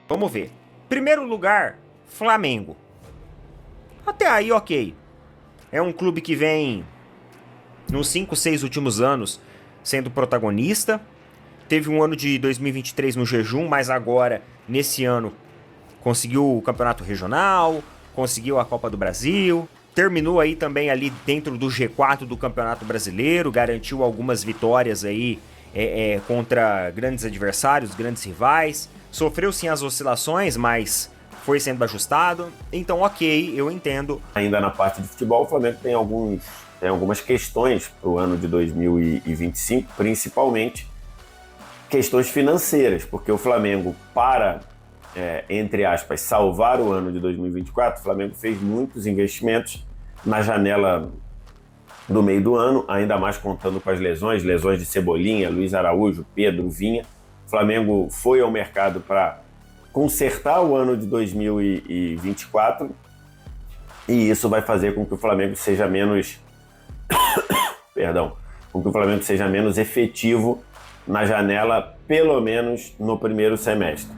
Vamos ver. Primeiro lugar, Flamengo. Até aí, ok. É um clube que vem nos 5, 6 últimos anos sendo protagonista. Teve um ano de 2023 no jejum, mas agora, nesse ano, conseguiu o campeonato regional, conseguiu a Copa do Brasil, terminou aí também ali dentro do G4 do Campeonato Brasileiro, garantiu algumas vitórias aí contra grandes adversários, grandes rivais. Sofreu sim as oscilações, mas foi sendo ajustado. Então, ok, eu entendo. Ainda na parte de futebol, o Flamengo tem algumas questões para o ano de 2025, principalmente questões financeiras, porque o Flamengo, entre aspas, salvar o ano de 2024, o Flamengo fez muitos investimentos na janela do meio do ano, ainda mais contando com as lesões de Cebolinha, Luiz Araújo, Pedro, Vinha. O Flamengo foi ao mercado para consertar o ano de 2024 e isso vai fazer com que o Flamengo seja menos com que o Flamengo seja menos efetivo na janela, pelo menos no primeiro semestre.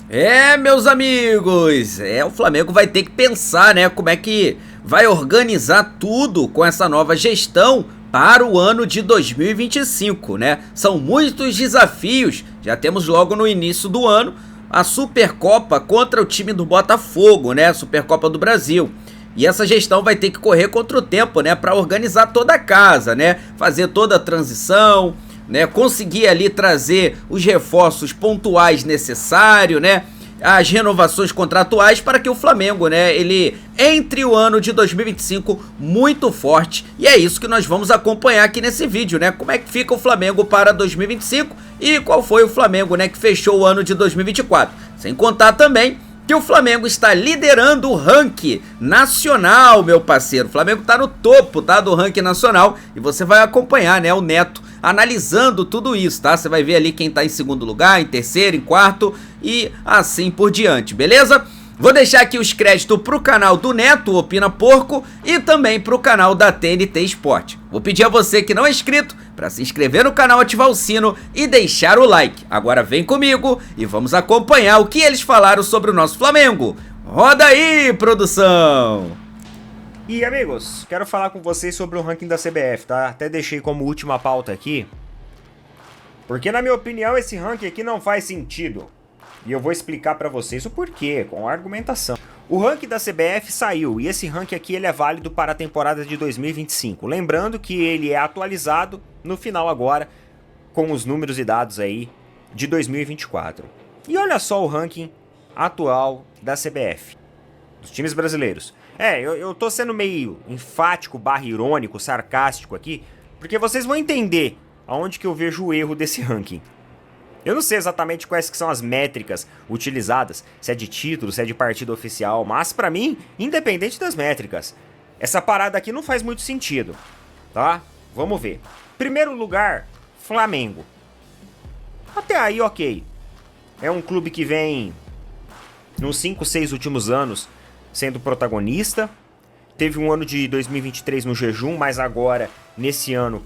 Meus amigos, o Flamengo vai ter que pensar, né, como é que vai organizar tudo com essa nova gestão para o ano de 2025, né? São muitos desafios. Já temos logo no início do ano a Supercopa contra o time do Botafogo, né? Supercopa do Brasil. E essa gestão vai ter que correr contra o tempo, né, para organizar toda a casa, né? Fazer toda a transição, né? Conseguir ali trazer os reforços pontuais necessários, né? As renovações contratuais para que o Flamengo, né, ele entre o ano de 2025 muito forte. E é isso que nós vamos acompanhar aqui nesse vídeo, né? Como é que fica o Flamengo para 2025 e qual foi o Flamengo, né, que fechou o ano de 2024. Sem contar também que o Flamengo está liderando o ranking nacional, meu parceiro. O Flamengo está no topo, tá, do ranking nacional e você vai acompanhar, né, o Neto analisando tudo isso, tá? Você vai ver ali quem tá em segundo lugar, em terceiro, em quarto e assim por diante, beleza? Vou deixar aqui os créditos pro canal do Neto, Opina Porco, e também pro canal da TNT Sport. Vou pedir a você que não é inscrito para se inscrever no canal, ativar o sino e deixar o like. Agora vem comigo e vamos acompanhar o que eles falaram sobre o nosso Flamengo. Roda aí, produção! E amigos, quero falar com vocês sobre o ranking da CBF, tá? Até deixei como última pauta aqui, porque na minha opinião esse ranking aqui não faz sentido. E eu vou explicar pra vocês o porquê, com argumentação. O ranking da CBF saiu, e esse ranking aqui ele é válido para a temporada de 2025. Lembrando que ele é atualizado no final agora, com os números e dados aí de 2024. E olha só o ranking atual da CBF, dos times brasileiros. Eu tô sendo meio enfático, irônico, sarcástico aqui, porque vocês vão entender aonde que eu vejo o erro desse ranking. Eu não sei exatamente quais que são as métricas utilizadas, se é de título, se é de partida oficial, mas pra mim, independente das métricas, essa parada aqui não faz muito sentido, tá? Vamos ver. Primeiro lugar, Flamengo. Até aí, ok. É um clube que vem nos 5, 6 últimos anos sendo protagonista. Teve um ano de 2023 no jejum, mas agora, nesse ano,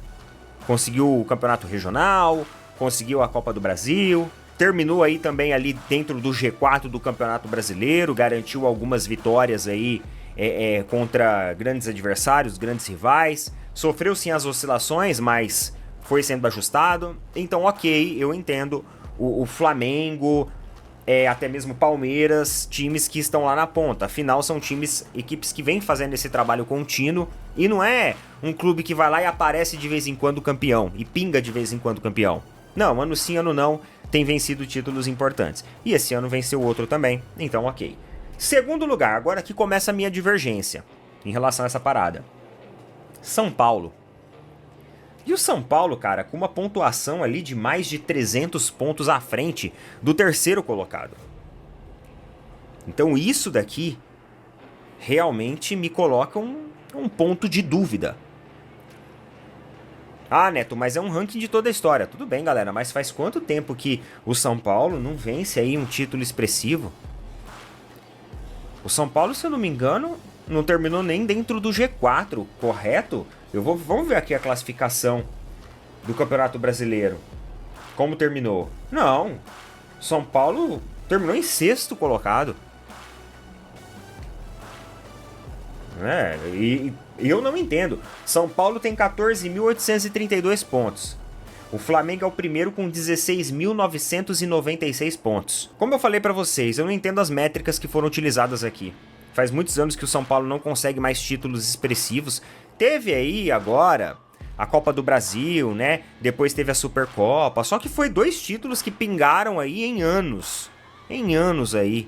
conseguiu o campeonato regional, conseguiu a Copa do Brasil, terminou aí também ali dentro do G4 do Campeonato Brasileiro, garantiu algumas vitórias aí contra grandes adversários, grandes rivais. Sofreu sim as oscilações, mas foi sendo ajustado. Então, ok, eu entendo o Flamengo, até mesmo Palmeiras, times que estão lá na ponta. Afinal, são equipes que vêm fazendo esse trabalho contínuo e não é um clube que vai lá e aparece de vez em quando campeão e pinga de vez em quando campeão. Não, ano sim, ano não, tem vencido títulos importantes. E esse ano venceu outro também, então ok. Segundo lugar, agora aqui começa a minha divergência em relação a essa parada. São Paulo. E o São Paulo, cara, com uma pontuação ali de mais de 300 pontos à frente do terceiro colocado. Então isso daqui realmente me coloca um ponto de dúvida. Ah, Neto, mas é um ranking de toda a história. Tudo bem, galera, mas faz quanto tempo que o São Paulo não vence aí um título expressivo? O São Paulo, se eu não me engano, não terminou nem dentro do G4, correto? Vamos ver aqui a classificação do Campeonato Brasileiro. Como terminou? Não. São Paulo Terminou em sexto colocado. E eu não entendo. São Paulo tem 14.832 pontos. O Flamengo é o primeiro com 16.996 pontos. Como eu falei pra vocês, eu não entendo as métricas que foram utilizadas aqui. Faz muitos anos que o São Paulo não consegue mais títulos expressivos. Teve aí agora a Copa do Brasil, né? Depois teve a Supercopa. Só que foi 2 títulos que pingaram aí em anos. Em anos aí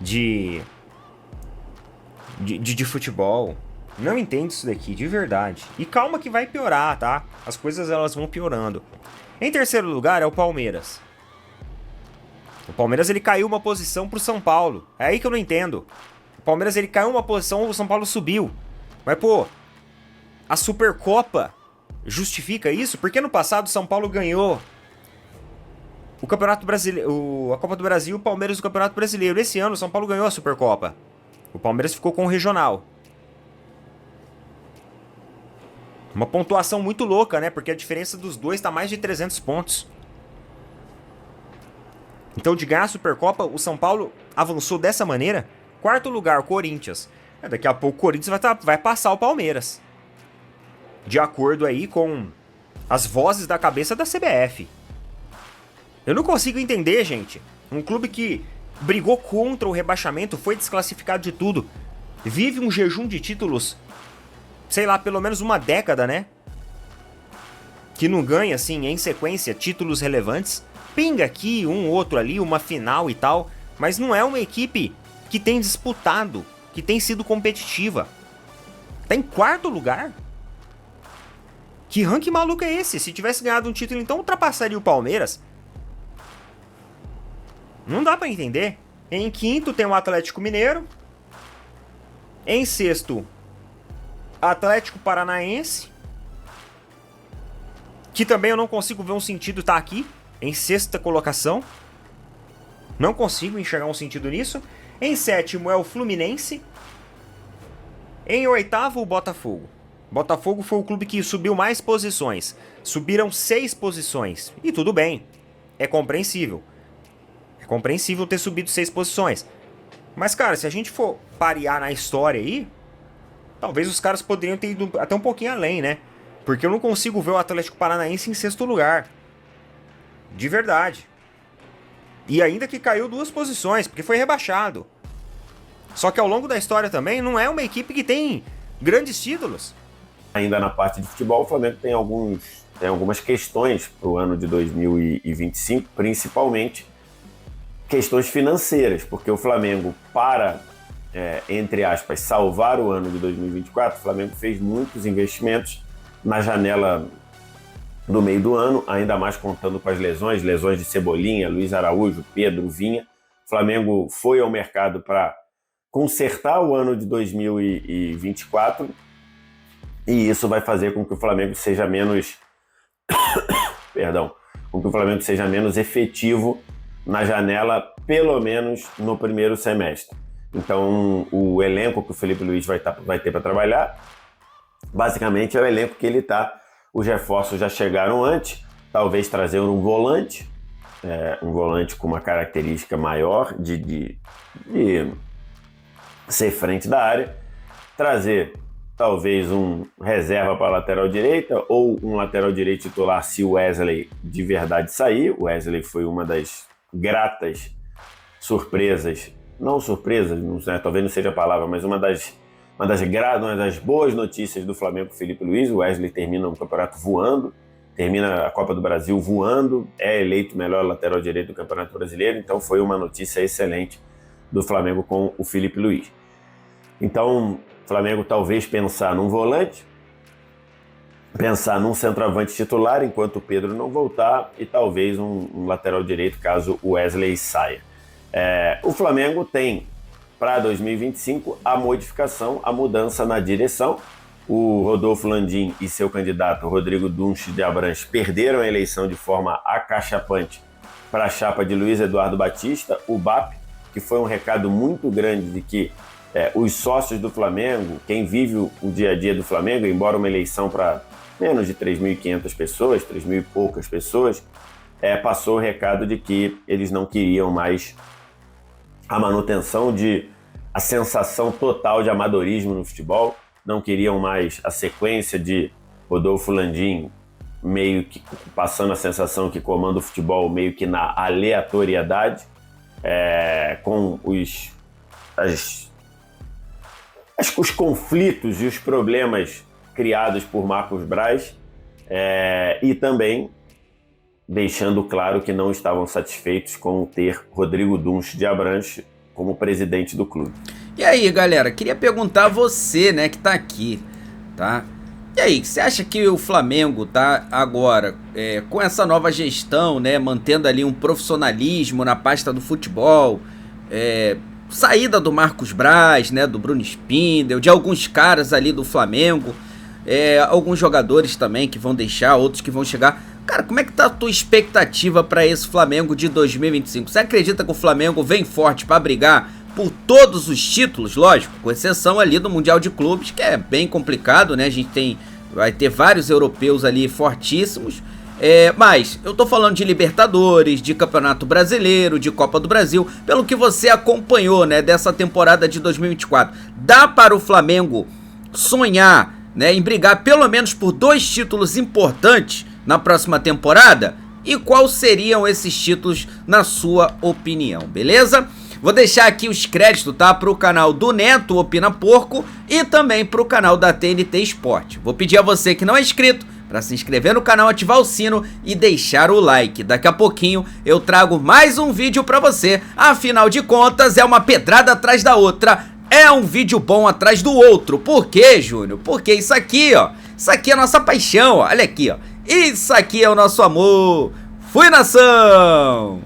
de futebol. Não entendo isso daqui, de verdade. E calma que vai piorar, tá? As coisas elas vão piorando. Em terceiro lugar é o Palmeiras. O Palmeiras ele caiu uma posição pro São Paulo. É aí que eu não entendo. O Palmeiras ele caiu uma posição, o São Paulo subiu. Mas pô, a Supercopa justifica isso? Porque no passado o São Paulo ganhou o Campeonato Brasileiro, a Copa do Brasil, o Palmeiras o Campeonato Brasileiro. Esse ano o São Paulo ganhou a Supercopa. O Palmeiras ficou com o Regional. Uma pontuação muito louca, né? Porque a diferença dos dois tá mais de 300 pontos. Então, de ganhar a Supercopa, o São Paulo avançou dessa maneira. Quarto lugar, o Corinthians. Daqui a pouco o Corinthians vai passar o Palmeiras. De acordo aí com as vozes da cabeça da CBF. Eu não consigo entender, gente. Um clube que brigou contra o rebaixamento, foi desclassificado de tudo, vive um jejum de títulos, sei lá, pelo menos uma década, né? Que não ganha, assim, em sequência, títulos relevantes. Pinga aqui, um outro ali, uma final e tal. Mas não é uma equipe que tem disputado, que tem sido competitiva. Tá em quarto lugar? Que ranking maluco é esse? Se tivesse ganhado um título, então ultrapassaria o Palmeiras. Não dá pra entender. Em quinto tem o Atlético Mineiro. Em sexto, Atlético Paranaense. Que também eu não consigo ver um sentido tá aqui. Em sexta colocação. Não consigo enxergar um sentido nisso. Em sétimo é o Fluminense. Em oitavo, o Botafogo. Botafogo foi o clube que subiu mais posições. Subiram 6 posições. E tudo bem. É compreensível. É compreensível ter subido 6 posições. Mas, cara, se a gente for parear na história aí, talvez os caras poderiam ter ido até um pouquinho além, né? Porque eu não consigo ver o Atlético Paranaense em sexto lugar. De verdade. E ainda que caiu 2 posições, porque foi rebaixado. Só que ao longo da história também, não é uma equipe que tem grandes títulos. Ainda na parte de futebol, o Flamengo tem algumas questões para o ano de 2025, principalmente questões financeiras, porque o Flamengo, para, entre aspas, salvar o ano de 2024, o Flamengo fez muitos investimentos na janela do meio do ano, ainda mais contando com as lesões de Cebolinha, Luiz Araújo, Pedro, Vinha. O Flamengo foi ao mercado para consertar o ano de 2024 e isso vai fazer com que o Flamengo seja menos com que o Flamengo seja menos efetivo na janela, pelo menos no primeiro semestre. Então, o elenco que o Felipe Luiz vai ter para trabalhar, basicamente é o elenco que ele está. Os reforços já chegaram antes, talvez trazer um volante com uma característica maior de ser frente da área, trazer talvez um reserva para a lateral direita ou um lateral direito titular se o Wesley de verdade sair. O Wesley foi uma das gratas surpresas, não surpresas, não sei, talvez não seja a palavra, mas uma das boas notícias do Flamengo com o Felipe Luiz. O Wesley termina o campeonato voando, termina a Copa do Brasil voando, é eleito melhor lateral direito do Campeonato Brasileiro, então foi uma notícia excelente do Flamengo com o Felipe Luiz. Então, o Flamengo talvez pensar num volante, pensar num centroavante titular enquanto o Pedro não voltar e talvez um lateral direito caso o Wesley saia. O Flamengo tem para 2025 a mudança na direção. O Rodolfo Landim e seu candidato Rodrigo Dunche de Abranches perderam a eleição de forma acachapante para a chapa de Luiz Eduardo Batista, o BAP, que foi um recado muito grande de que os sócios do Flamengo, quem vive o dia a dia do Flamengo, embora uma eleição para menos de 3.500 pessoas, 3.000 e poucas pessoas, passou o recado de que eles não queriam mais a manutenção a sensação total de amadorismo no futebol, não queriam mais a sequência de Rodolfo Landim meio que passando a sensação que comanda o futebol meio que na aleatoriedade, com os conflitos e os problemas criados por Marcos Braz, e também deixando claro que não estavam satisfeitos com ter Rodrigo Dunch de Abranches como presidente do clube. E aí, galera, queria perguntar a você, né, que tá aqui, tá? E aí, você acha que o Flamengo tá agora, com essa nova gestão, né, mantendo ali um profissionalismo na pasta do futebol, saída do Marcos Braz, né, do Bruno Spindel, de alguns caras ali do Flamengo, alguns jogadores também que vão deixar, outros que vão chegar. Cara, como é que tá a tua expectativa para esse Flamengo de 2025? Você acredita que o Flamengo vem forte para brigar por todos os títulos? Lógico, com exceção ali do Mundial de Clubes, que é bem complicado, né? A gente vai ter vários europeus ali fortíssimos. Mas eu tô falando de Libertadores, de Campeonato Brasileiro, de Copa do Brasil, pelo que você acompanhou, né, dessa temporada de 2024. Dá para o Flamengo sonhar, né, em brigar pelo menos por 2 títulos importantes na próxima temporada? E quais seriam esses títulos na sua opinião, beleza? Vou deixar aqui os créditos, tá? Pro canal do Neto Opina Porco e também pro canal da TNT Esporte. Vou pedir a você que não é inscrito para se inscrever no canal, ativar o sino e deixar o like. Daqui a pouquinho eu trago mais um vídeo pra você. Afinal de contas, é uma pedrada atrás da outra. É um vídeo bom atrás do outro. Por quê, Júnior? Porque isso aqui, ó, isso aqui é a nossa paixão, ó. Olha aqui, ó. Isso aqui é o nosso amor. Fui, nação!